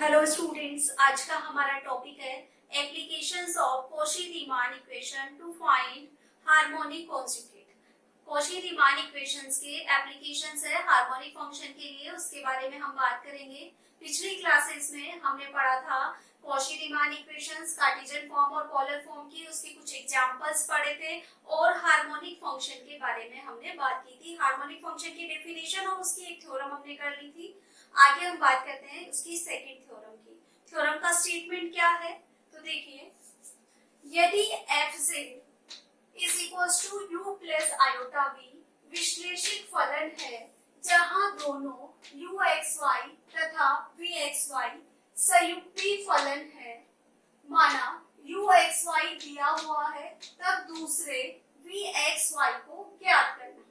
Hello students, आज का हमारा टॉपिक है applications of Cauchy-Riemann equation two find harmonic conjugate. Cauchy-Riemann equations के एप्लीकेशंस है हार्मोनिक फंक्शन के लिए, उसके बारे में हम बात करेंगे। पिछली क्लासेस में हमने पढ़ा था कॉची-रीमान इक्वेशंस कार्टेशियन फॉर्म और पोलर फॉर्म की, उसके कुछ एग्जांपल्स पढ़े थे और हार्मोनिक फंक्शन के बारे में हमने बात की थी। हार्मोनिक फंक्शन की डेफिनेशन और उसकी एक थ्योरम हमने कर ली थी। आगे हम बात करते हैं उसकी सेकंड थ्योरम की। थ्योरम का स्टेटमेंट क्या है, तो देखिए, यदि fz is equals to u plus iota v विश्लेषिक फलन है जहां दोनों uxy तथा vxy संयुक्ति फलन है। माना uxy दिया हुआ है, तब दूसरे vxy को ज्ञात करना।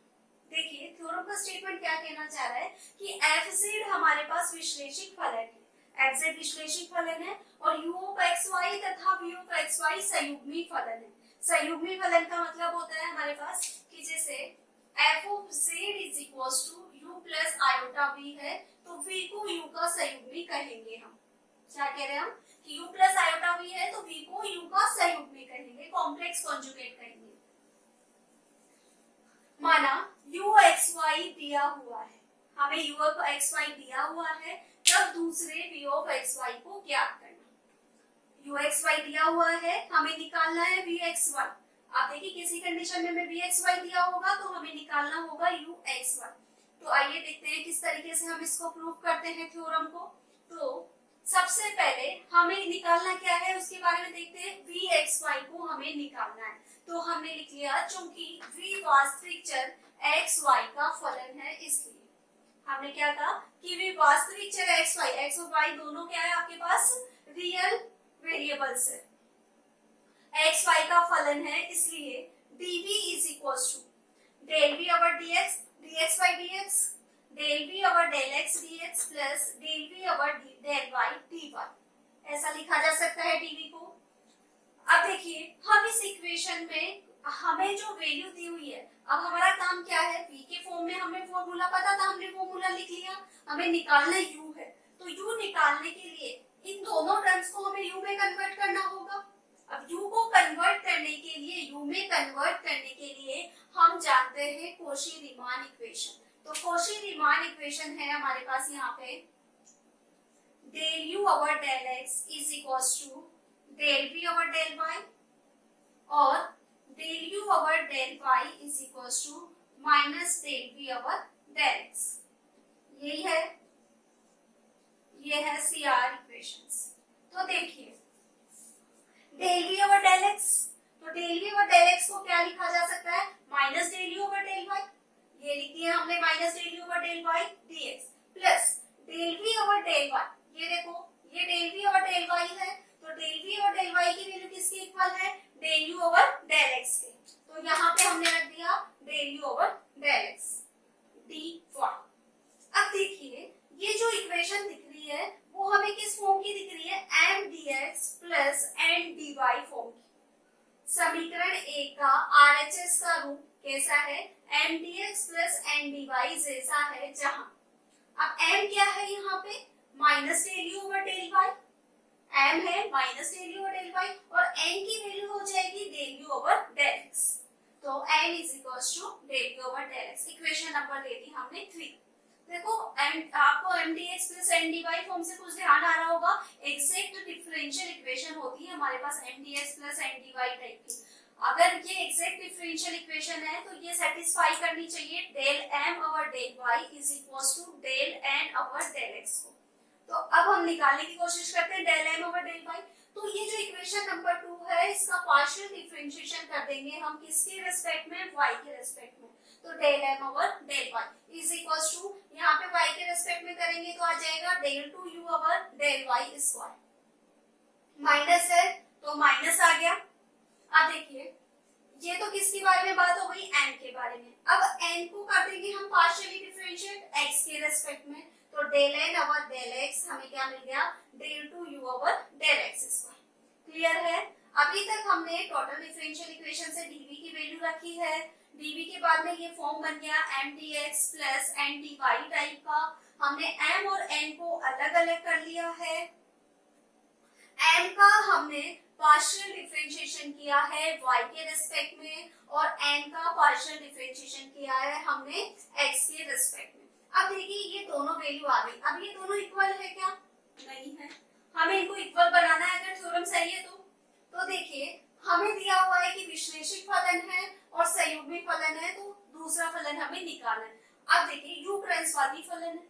देखिए, थ्योरम का स्टेटमेंट क्या कहना चाह रहा है कि fz हमारे पास विश्लेषिक फलन है, fz विश्लेषिक फलन है और u(xy) तथा v(xy) संयुग्मी फलन है। संयुग्मी फलन का मतलब होता है हमारे पास कि जैसे f(z) is equals to u plus iota v है, तो v को u का संयुग्मी कहेंगे। हम क्या कह रहे हैं, हम कि u प्लस आयोटा v है तो v को u का संयुग्मी कहेंगे, कॉम्प्लेक्स कॉन्जुगेट कहेंगे। माना uxy दिया हुआ है, हमें uxy दिया हुआ है, तब दूसरे vxy को ज्ञात करना। uxy दिया हुआ है, हमें निकालना है vxy। आप देखिए, किसी कंडीशन में हमें vxy दिया होगा तो हमें निकालना होगा uxy। तो आइए देखते हैं किस तरीके से हम इसको प्रूव करते हैं थ्योरम को। तो सबसे पहले हमें निकालना क्या है उसके बारे में देखते हैं। vxy को हमें निकालना है, तो हमने लिख लिया चूंकि v वास्तविक चर xy का फलन है, इसलिए हमने क्या कहा कि v वास्तविक चर xy, x और y दोनों क्या है आपके पास, रियल वेरिएबल्स है, xy का फलन है, इसलिए dv is equals to del v over dx dx by dx del v over del x dx plus del v over del y dy, ऐसा लिखा जा सकता है dv को। अब देखिए, हम इस इक्वेशन में हमें जो वैल्यू दी हुई है, अब हमारा काम क्या है, v के फॉर्म में हमें फॉर्मूला पता था, हमने फॉर्मूला लिख लिया। हमें निकालना u है, तो u निकालने के लिए इन दोनों टर्म्स को हमें u में कन्वर्ट करना होगा। अब u को कन्वर्ट करने के लिए, u में कन्वर्ट करने के लिए हम जानते हैं कॉची-रीमान इक्वेशन। तो कॉची-रीमान इक्वेशन है हमारे पास यहाँ पे del u over del x is equals to del v over del y और del u over del y is equals to minus del v over del x। यही है, ये है CR इक्वेशंस। तो देखिए, del v over del x, तो del v over del x को क्या लिखा जा सकता है, minus del u over del y, ये लिख दिया हमने minus del u over del y dx plus del v over del y। ये देखो, ये del v over del y है, तो del v over del y की वैल्यू किसके इक्वल है, del u over del x के। तो यहाँ पे हमने रख दिया del u over del x dy। अब देखिए, ये जो इक्वेशन दिख रही है वो हमें किस फॉर्म की दिख रही है, m dx plus n dy form की। समीकरण 1 का RHS का रूप कैसा है, m dx plus n dy जैसा है, जहां अब m क्या है यहाँ पे, minus del u over del y, m है minus del u over del y और n की वैल्यू हो जाएगी del u over del x। तो n is equals to del u over del x। Equation number दे दी हमने 3। देखो, आपको m dx plus n dy form से कुछ ध्यान आ रहा होगा, एग्जैक्ट डिफरेंशियल इक्वेशन होती है हमारे पास m dx plus n dy type की। अगर ये एग्जैक्ट डिफरेंशियल इक्वेशन है तो ये सेटिस्फाई करनी चाहिए del m over del y is equals to del n over del x को। तो अब हम निकालने की कोशिश करते हैं del m over del y। तो ये जो इक्वेशन नंबर 2 है, इसका पार्शियल डिफरेंशिएशन कर देंगे हम किसके रेस्पेक्ट में, y के रेस्पेक्ट में। तो del m over del y is equals to, यहाँ पे y के रेस्पेक्ट में करेंगे तो आ जाएगा del 2u over del y square, minus है तो माइनस आ गया। अब देखिए, ये तो किसके बारे में बात हो गई, n के बारे में। अब n को कर देंगे हम पार्शियली डिफरेंशिएट x के रेस्पेक्ट में, तो del n over del x हमें क्या मिल गया, del 2u over del x square. Clear है। अभी तक हमने टोटल डिफरेंशियल इक्वेशन से dv की वैल्यू रखी है, dv के बाद में ये फॉर्म बन गया m dx plus n dy type का। हमने m और n को अलग अलग कर लिया है n का हमने पार्शियल डिफरेंशिएशन किया है y के रिस्पेक्ट में और n का पार्शियल डिफरेंशिएशन किया है हमने x के रिस्पेक्ट में। अब देखिए ये दोनों वैल्यू आ गई। अब ये दोनों इक्वल है क्या? नहीं है। हमें इनको इक्वल बनाना है अगर थ्योरम सही है तो देखिए हमें दिया हुआ है कि विश्लेषिक फलन है और संयुग्मी फलन है, तो दूसरा फलन हमें निकालना है। अब देखिए u क्रंसवादी फलन है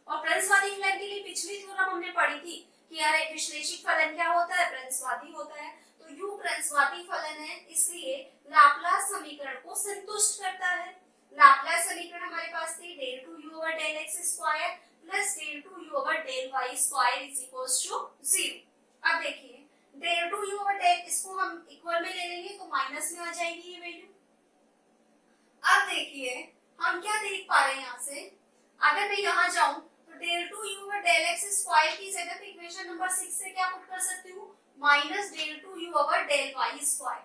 और क्रंसवादी फलन के लिए पिछली थ्योरम हमने पढ़ी थी कि यार एक विश्लेषिक फलन क्या होता है? क्रंसवादी होता है। तो u क्रंसवादी फलन है, इसलिए लाप्लास समीकरण को संतुष्ट करता है। लाप्लास समीकरण हमारे पास थी del 2u over del x square plus del 2u over del y square is equals to 0। अब देखिए del 2u over del, इसको हम इक्वल में ले लेंगे तो माइनस में आ जाएगी ये वैल्यू। अब देखिए हम क्या देख पा रहे हैं यहाँ से, अगर मैं यहाँ जाऊं तो del 2u over del x square की जगह पे इक्वेशन नंबर 6 से क्या पुट कर सकती हूँ? Minus del 2u over del y square,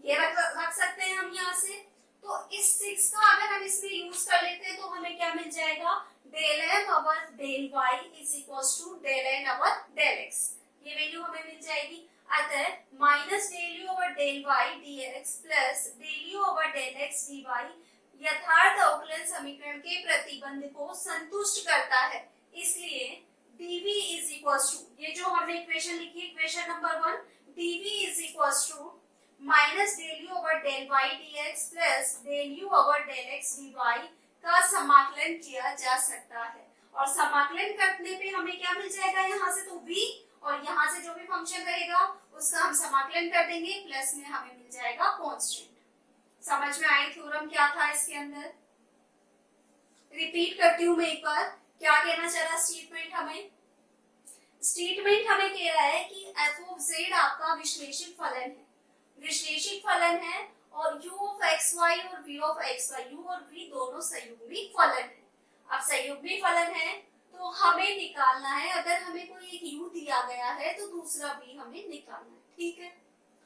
ये रख सकते हैं हम यहाँ से। तो इस 6 का अगर हम इसमें यूज कर लेते हैं तो हमें क्या मिल जाएगा? del m over del y is equals to del n over del x, ये वैल्यू हमें मिल जाएगी। अतः minus del u over del y dx plus del u over del x dy यथार्थ अवकलन समीकरण के प्रतिबंध को संतुष्ट करता है, इसलिए dv is equals to, ये जो हमने इक्वेशन लिखी है equation number 1, dv is equals to minus del u over del y dx plus del u over del x dy का समाकलन किया जा सकता है। और समाकलन करने पे हमें क्या मिल जाएगा? यहाँ से तो v और यहाँ से जो भी फंक्शन रहेगा उसका हम समाकलन कर देंगे, प्लस में हमें मिल जाएगा कांस्टेंट। समझ में आई थ्योरम क्या था इसके अंदर? रिपीट करती हूँ मैं एक बार, क्या कहना चाह रहा स्टेटमेंट हमें? स्टेटमेंट हमें कह रहा है कि f of z आपका विश्लेषिक फलन है, विश्लेषिक फलन है और u of xy और v of xy, u और v दोनों संयुग्मी फलन है। अब संयुग्मी फलन है तो हमें निकालना है, अगर हमें कोई एक u दिया गया है तो दूसरा v हमें निकालना है, ठीक है?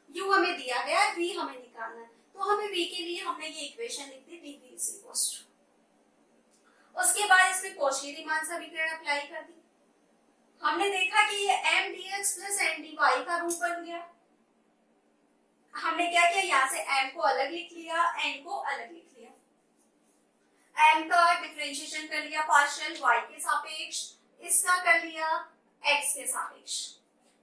u हमें दिया गया है, v हमें निकालना है, तो हमें v के लिए हमने ये इक्वेशन लिख दी dv is equals to, उसके बाद इसमें कौशी-रीमान समीकरण अप्लाई कर दी। हमने देखा कि ये m dx plus n dy का रूप बन गया। हमने क्या किया, यहाँ से m को अलग लिख लिया, n को अलग लिख लिया, m का डिफरेंशिएशन कर लिया पार्शियल y के सापेक्ष, इसका कर लिया x के सापेक्ष।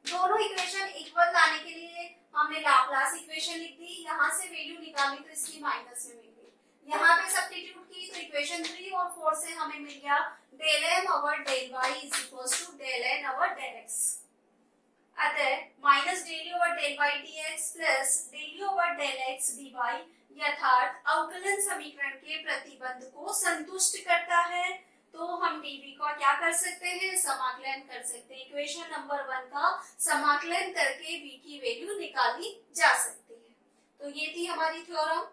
दोनों इक्वेशन इक्वल लाने के लिए हमने लाप्लास इक्वेशन लिख दी, यहाँ से वैल्यू निकाली तो इसकी माइनस में मिल गई, यहाँ पे सब्स्टिट्यूट की तो इक्वेशन 3 और 4 से हमें मिल गया del m over del y is equals to del n over del x। अतः minus del u over del y dx plus del u over del x dy यथार्थ अवकलन समीकरण के प्रतिबंध को संतुष्ट करता है, तो हम dv का क्या कर सकते हैं? समाकलन कर सकते हैं। इक्वेशन नंबर 1 का समाकलन करके v की वैल्यू निकाली जा सकती है। तो ये थी हमारी थ्योरम।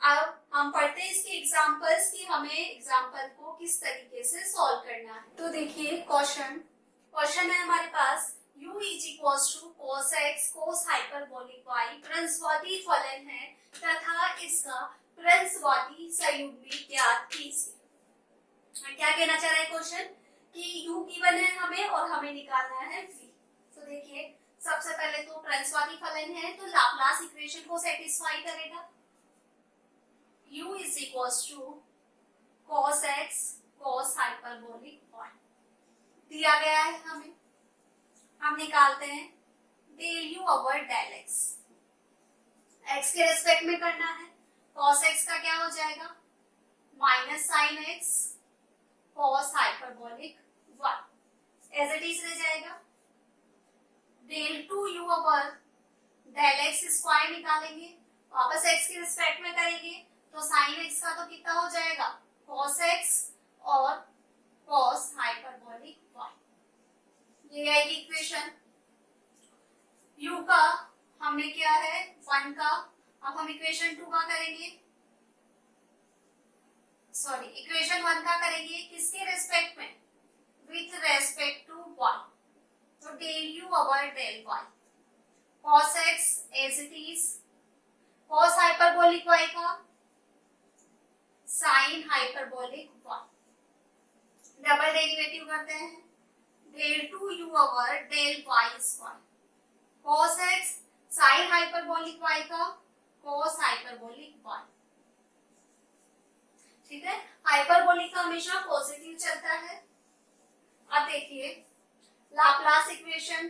अब हम पढ़ते हैं इसके एग्जांपल्स कि हमें एग्जांपल को किस तरीके से सॉल्व करना है। तो देखिए क्वेश्चन है हमारे पास u is equals to cos x cos hyperbolic y क्रंसवादी फलन है तथा इसका क्रंसवादी संयुग्मी ज्ञात कीजिए। क्या कहना चाह रहा है क्वेश्चन कि u गिवन है हमें और हमें निकालना है v। तो देखिए सबसे पहले तो क्रंसवादी फलन है तो लाप्लास इक्वेशन को सेटिस्फाई करेगा। u is equals to cos x cos hyperbolic y दिया गया है हमें, हम निकालते हैं del u over del x, x के रेस्पेक्ट में करना है। cos x का क्या हो जाएगा? Minus sine x cos hyperbolic y as it is रह जाएगा। del 2u over del x square निकालेंगे, वापस x के रेस्पेक्ट में करेंगे तो साइन x का तो कितना हो जाएगा? cos x और cos hyperbolic y, ये आएगी इक्वेशन। u का हमने किया है 1 का, अब हम इक्वेशन 2 का करेंगे, सॉरी इक्वेशन 1 का करेंगे किसके रेस्पेक्ट में? विथ रेस्पेक्ट टू y, तो del u over del y cos x as it is, cos hyperbolic y का sin hyperbolic y, double derivative करते हैं del 2u over del y square, cos x sin hyperbolic y का cos hyperbolic y। ठीक है, hyperbolic का हमेशा positive चलता है। अब देखिए लाप्लास इक्वेशन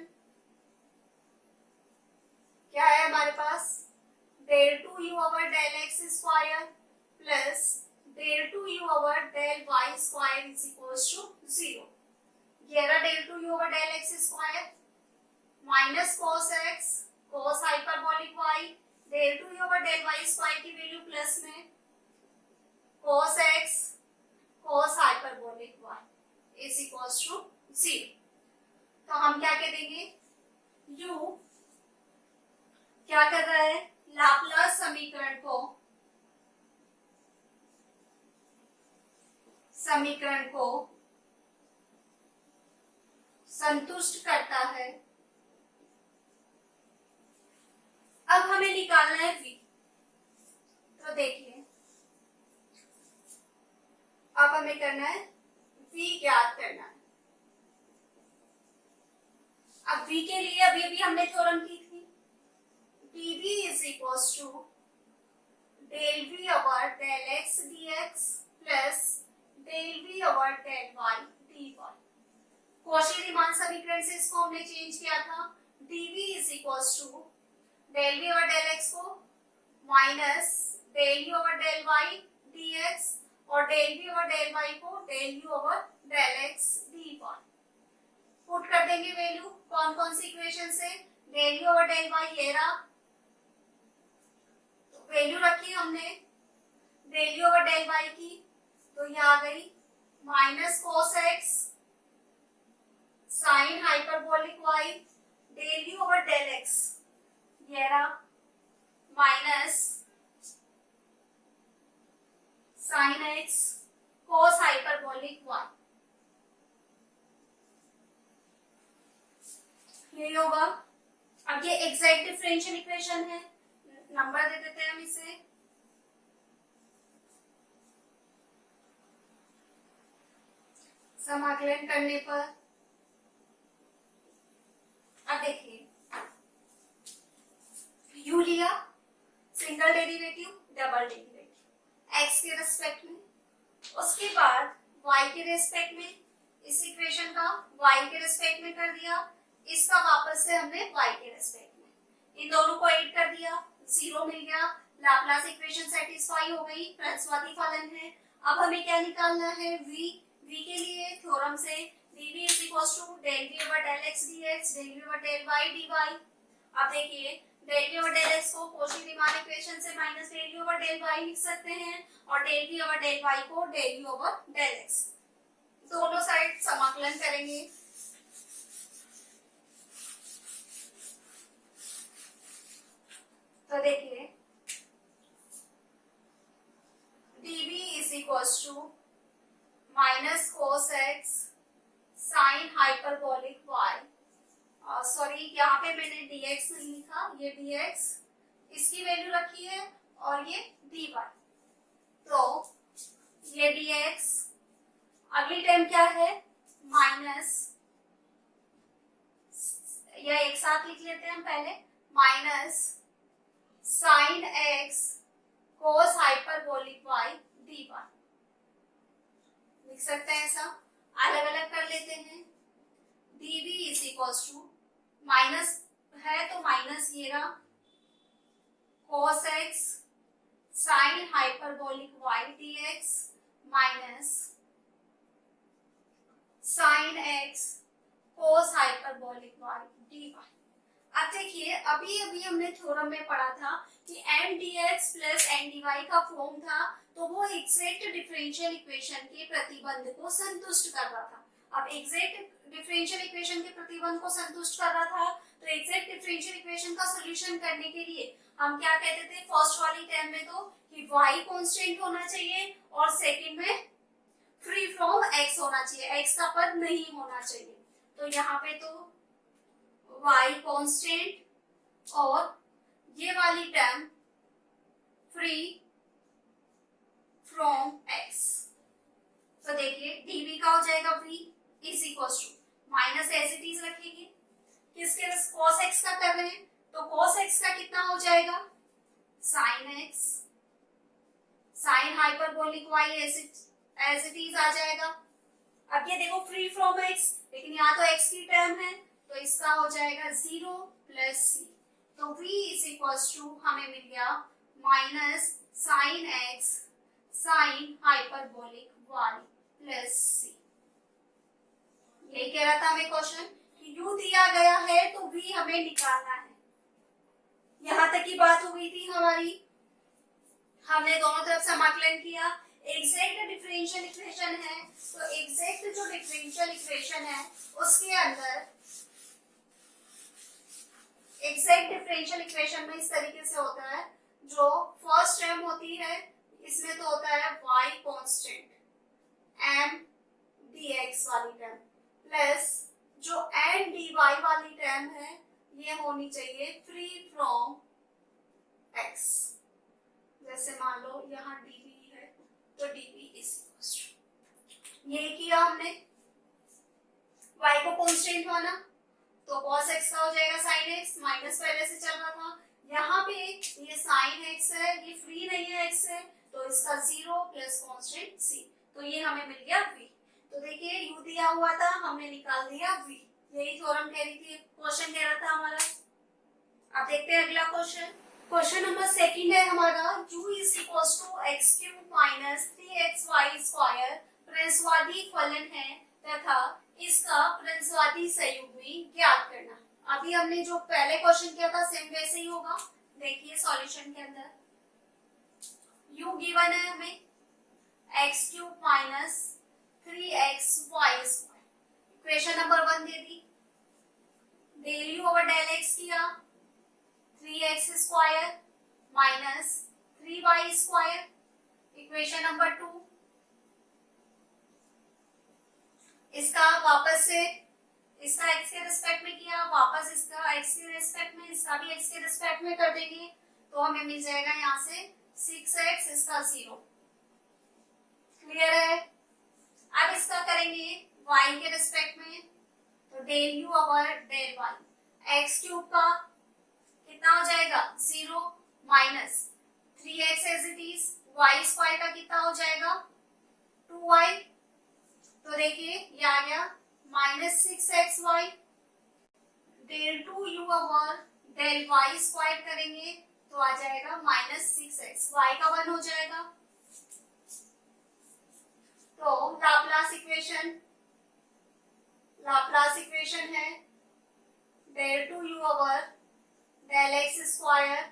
क्या है हमारे पास, del 2u over del x square plus del 2u over del y square is equals to 0। ये रहा del 2u over del x square minus cos x cos hyperbolic y, del 2u over del y square की value plus में cos x cos hyperbolic y is equals to 0। तो हम क्या कह देंगे, u क्या कर रहा है, लाप्लास समीकरण को संतुष्ट करता है। अब हमें निकालना है v। तो देखिए अब हमें करना है v ज्ञात करना है। अब v के लिए अभी अभी हमने थ्योरम की थी, dv is equals to del v over del x dx plus del v over del y dy। Cauchy-Riemann समीकरण से इसको हमने चेंज किया था, dv is equals to del v over del x को minus del u over del y dx और del v over del y को del u over del x dy। Put कर देंगे वैल्यू कौन कौन सी इक्वेशन से, del u over del y ये रहा, वैल्यू रखी हमने del u over del y की, तो ये आ गई minus cos x sin hyperbolic y del u over del x ये रहा minus sin x cos hyperbolic y। यही होगा। अब ये एग्जैक्ट डिफरेंशियल इक्वेशन है, नंबर दे देते हैं हम इसे, समाकलन करने पर। अब देखिए u लिया, single derivative double derivative x के रेस्पेक्ट में, उसके बाद y के रेस्पेक्ट में, इस इक्वेशन का y के रेस्पेक्ट में कर दिया, इसका वापस से हमने y के रेस्पेक्ट में, इन दोनों को ऐड कर दिया, 0 मिल गया, लाप्लास इक्वेशन सेटिस्फाई हो गई, प्रस्वादी फलन है। अब हमें क्या निकालना है, v के लिए थ्योरम से dv is equals to del v over del x dx del v over del y dy। अब देखिए del v over del x को कौशी-रीमान इक्वेशन से minus del v over del y लिख सकते हैं और del v over del y को del v over del x, दोनों साइड समाकलन करेंगे। तो देखिए dv is equals to minus cos x sin hyperbolic y, sorry यहाँ पे मैंने dx नहीं लिखा, ये dx इसकी वैल्यू रखी है और ये dy। तो ये dx अगली टर्म क्या है, माइनस, या एक साथ लिख लेते हैं हम पहले, minus sin x cos hyperbolic y dy लिख सकते हैं। ऐसा अलग अलग कर लेते हैं, dv is equals to minus है तो माइनस ये रहा cos x sin hyperbolic y dx minus sin x cos hyperbolic y dy। अब देखिए अभी अभी हमने थ्योरम में पढ़ा था कि m dx plus n dy का फॉर्म था, तो वो एग्जैक्ट डिफरेंशियल इक्वेशन के प्रतिबंध को संतुष्ट कर रहा था। अब एग्जैक्ट डिफरेंशियल इक्वेशन के प्रतिबंध को संतुष्ट कर रहा था, तो एग्जैक्ट डिफरेंशियल इक्वेशन का सॉल्यूशन करने के लिए हम क्या कहते थे, फर्स्ट वाली टर्म में तो कि y कांस्टेंट होना चाहिए और सेकंड में फ्री फ्रॉम x होना चाहिए, x का पद नहीं होना चाहिए। तो यहाँ पे तो y कांस्टेंट और ये वाली टर्म फ्री फ्रॉम x। तो देखिए dv का हो जाएगा v is equal to minus as it is रखेंगे, किसके cos x का कर रहे हैं, तो cos x का कितना हो जाएगा sin x sin hyperbolic y as it is आ जाएगा। अब ये देखो फ्री फ्रॉम x, लेकिन यहाँ तो x की टर्म है तो इसका हो जाएगा 0 प्लस c, तो v इज इक्वल्स टू हमें मिल गया minus sin x sin hyperbolic y plus c। यही कह रहा था हमें क्वेश्चन कि u दिया गया है तो v हमें निकालना है। यहाँ तक की बात हो गई थी हमारी, हमने दोनों तरफ समाकलन किया। एग्जैक्ट डिफरेंशियल इक्वेशन है तो एग्जैक्ट जो डिफरेंशियल इक्वेशन है उसके अंदर एग्जैक्ट डिफरेंशियल इक्वेशन में इस तरीके से होता है, जो फर्स्ट टर्म होती है इसमें तो होता है y कांस्टेंट m dx वाली टर्म प्लस जो n dy वाली टर्म है ये होनी चाहिए फ्री फ्रॉम x। जैसे मान लो यहाँ dv है तो dv इज ये किया हमने, y को कांस्टेंट माना तो cos x का हो जाएगा sin x, माइनस पहले से चल रहा था। यहाँ पे ये sin x है, ये फ्री नहीं है x से, तो इसका 0 प्लस कांस्टेंट c, तो ये हमें मिल गया v। तो देखिए u दिया हुआ था, हमने निकाल दिया v, यही थ्योरम कह रही थी, क्वेश्चन कह रहा था हमारा। अब देखते हैं अगला क्वेश्चन। क्वेश्चन नंबर सेकंड है हमारा, u is equals to x cube minus 3xy square प्रंसवादी फलन है तथा इसका प्रंसवादी संयुग्मी ज्ञात करना। अभी हमने जो पहले क्वेश्चन किया था सेम वैसे ही होगा। देखिए सॉल्यूशन के अंदर u गिवन है हमें x cube minus 3xy square, equation number 1 दे दी, del u over del x किया 3x square minus 3y square, equation number 2, इसका वापस से इसका x के रिस्पेक्ट में किया, वापस इसका x के रिस्पेक्ट में, इसका भी x के रिस्पेक्ट में कर देंगे तो हमें मिल जाएगा यहाँ से 6x, इसका 0। क्लियर है? अब इसका करेंगे y के रिस्पेक्ट में, तो del u over del y, x cube का कितना हो जाएगा 0 minus 3x as it is, y square का कितना हो जाएगा 2y, तो देखिए ये आ गया minus 6xy, del 2u over del y square करेंगे तो आ जाएगा माइनस 6x, y का 1 हो जाएगा। तो लाप्लास इक्वेशन है del 2u over del x square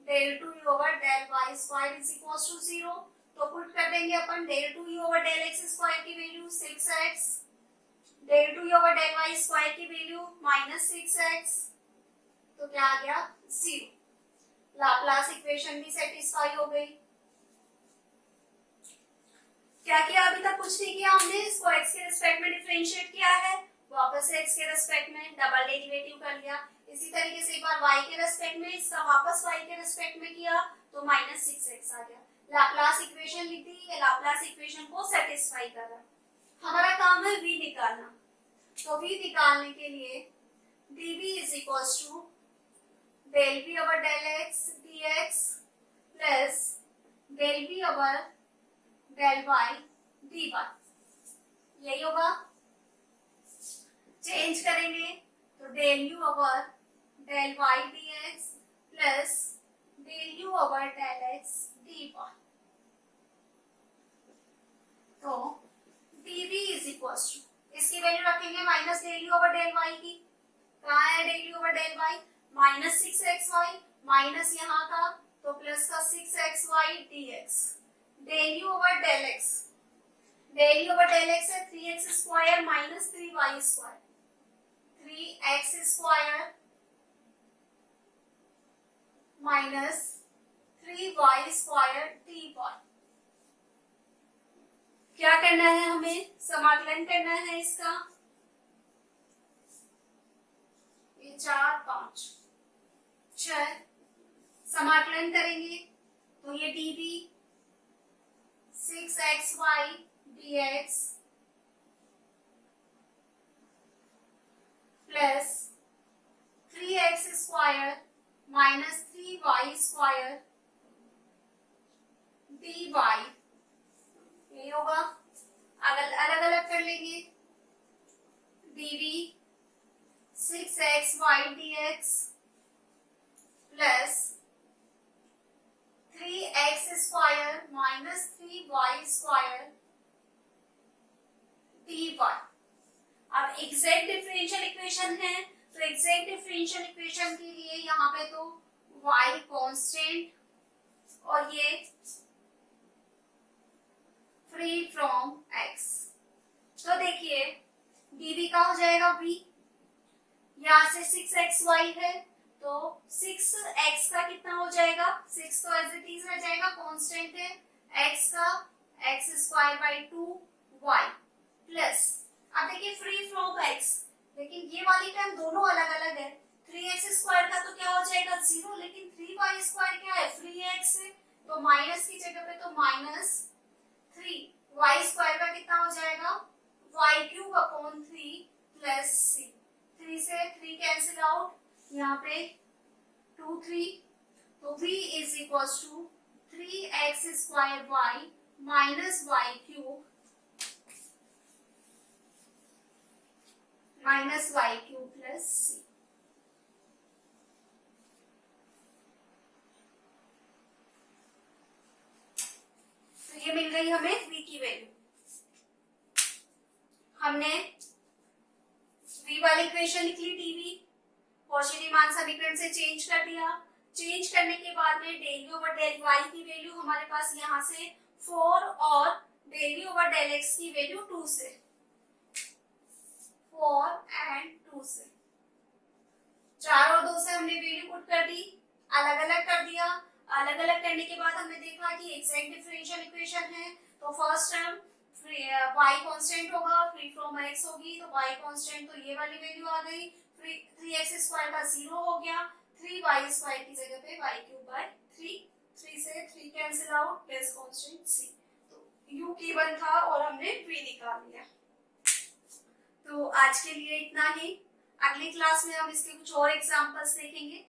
del 2u over del y square is equals to 0, तो पुट कर देंगे अपन del 2u over del x square की value 6x, del 2u over del y square की value minus 6x, तो क्या आ गया 0। Laplace equation भी सेटिस्फाई हो गई। क्या किया अभी तक? कुछ नहीं किया हमने, इसको x के रिस्पेक्ट में डिफरेंशिएट किया है, वापस से x के रिस्पेक्ट में डबल डेरिवेटिव कर लिया। इसी तरीके से एक बार y के रिस्पेक्ट में, इसका वापस y के रिस्पेक्ट में किया तो माइनस 6x आ गया। लाप्लास इक्वेशन लिख दी, ये लाप्लास इक्वेशन को सेटिस्फाई कर रहा है। हमारा काम है v निकालना, तो v निकालने के लिए dv is equals to del v over del x dx plus del v over del y dy, यही होगा। चेंज करेंगे तो del u over del y dx plus del u over del x dy, तो dv is equals to, इसकी value रखेंगे minus del u over del y की, कहाँ है del u over del y, minus 6xy minus यहाँ का तो plus का 6xy dx, del u over del x, del u over del x है 3x square minus 3y square, 3x square minus 3y square dy। क्या करना है हमें? समाकलन करना है इसका, ये 4 5 6 समाकलन करेंगे तो ये dv 6xy dx plus square dy, ये होगा। अलग अलग कर लेंगे। dv 6xy dx plus 3x square minus 3y square dy। अब एग्जैक्ट डिफरेंशियल इक्वेशन है, तो एग्जैक्ट डिफरेंशियल इक्वेशन के लिए यहाँ पे तो y कांस्टेंट और ये फ्री फ्रॉम x। तो देखिए dv का हो जाएगा v, यहाँ से 6xy है तो 6x का कितना हो जाएगा, 6 तो एज इट इज रह जाएगा, कांस्टेंट है, x का x square by 2y plus, अब देखिए फ्री फ्रॉम x, लेकिन ये वाली टर्म दोनों अलग अलग है। 3x स्क्वायर का तो क्या हो जाएगा 0, लेकिन 3y स्क्वायर क्या है, फ्री x है, तो माइनस की जगह पे तो माइनस 3y स्क्वायर का कितना हो जाएगा y cube upon 3 plus c, 3 से 3 कैंसिल आउट, यहाँ पे 2 3, तो v is equal to 3x square y minus y cube minus y cube plus C. तो ये मिल गई हमें v की वैल्यू। हमने v वाली इक्वेशन लिख ली, dv कॉची रीमान समीकरण से चेंज कर दिया। चेंज करने के बाद में del v over del y की वैल्यू हमारे पास यहाँ से 4 और del v over del x की वैल्यू 2 से, 4 एंड 2 से, 4 और 2 से हमने वैल्यू पुट कर दी, अलग अलग कर दिया। अलग अलग करने के बाद हमने देखा कि एग्जैक्ट डिफरेंशियल इक्वेशन है, तो फर्स्ट टर्म y कांस्टेंट होगा, फ्री फ्रॉम x होगी, तो y कांस्टेंट तो ये वाली वैल्यू आ गई, 3x स्क्वायर का 0 हो गया, 3y स्क्वायर की जगह पे y क्यूब बाय 3, 3 से 3 cancel out plus constant c, तो u की 1 था और हमने v निकाल लिया। तो आज के लिए इतना ही, अगली क्लास में हम इसके कुछ और एग्जांपल्स देखेंगे।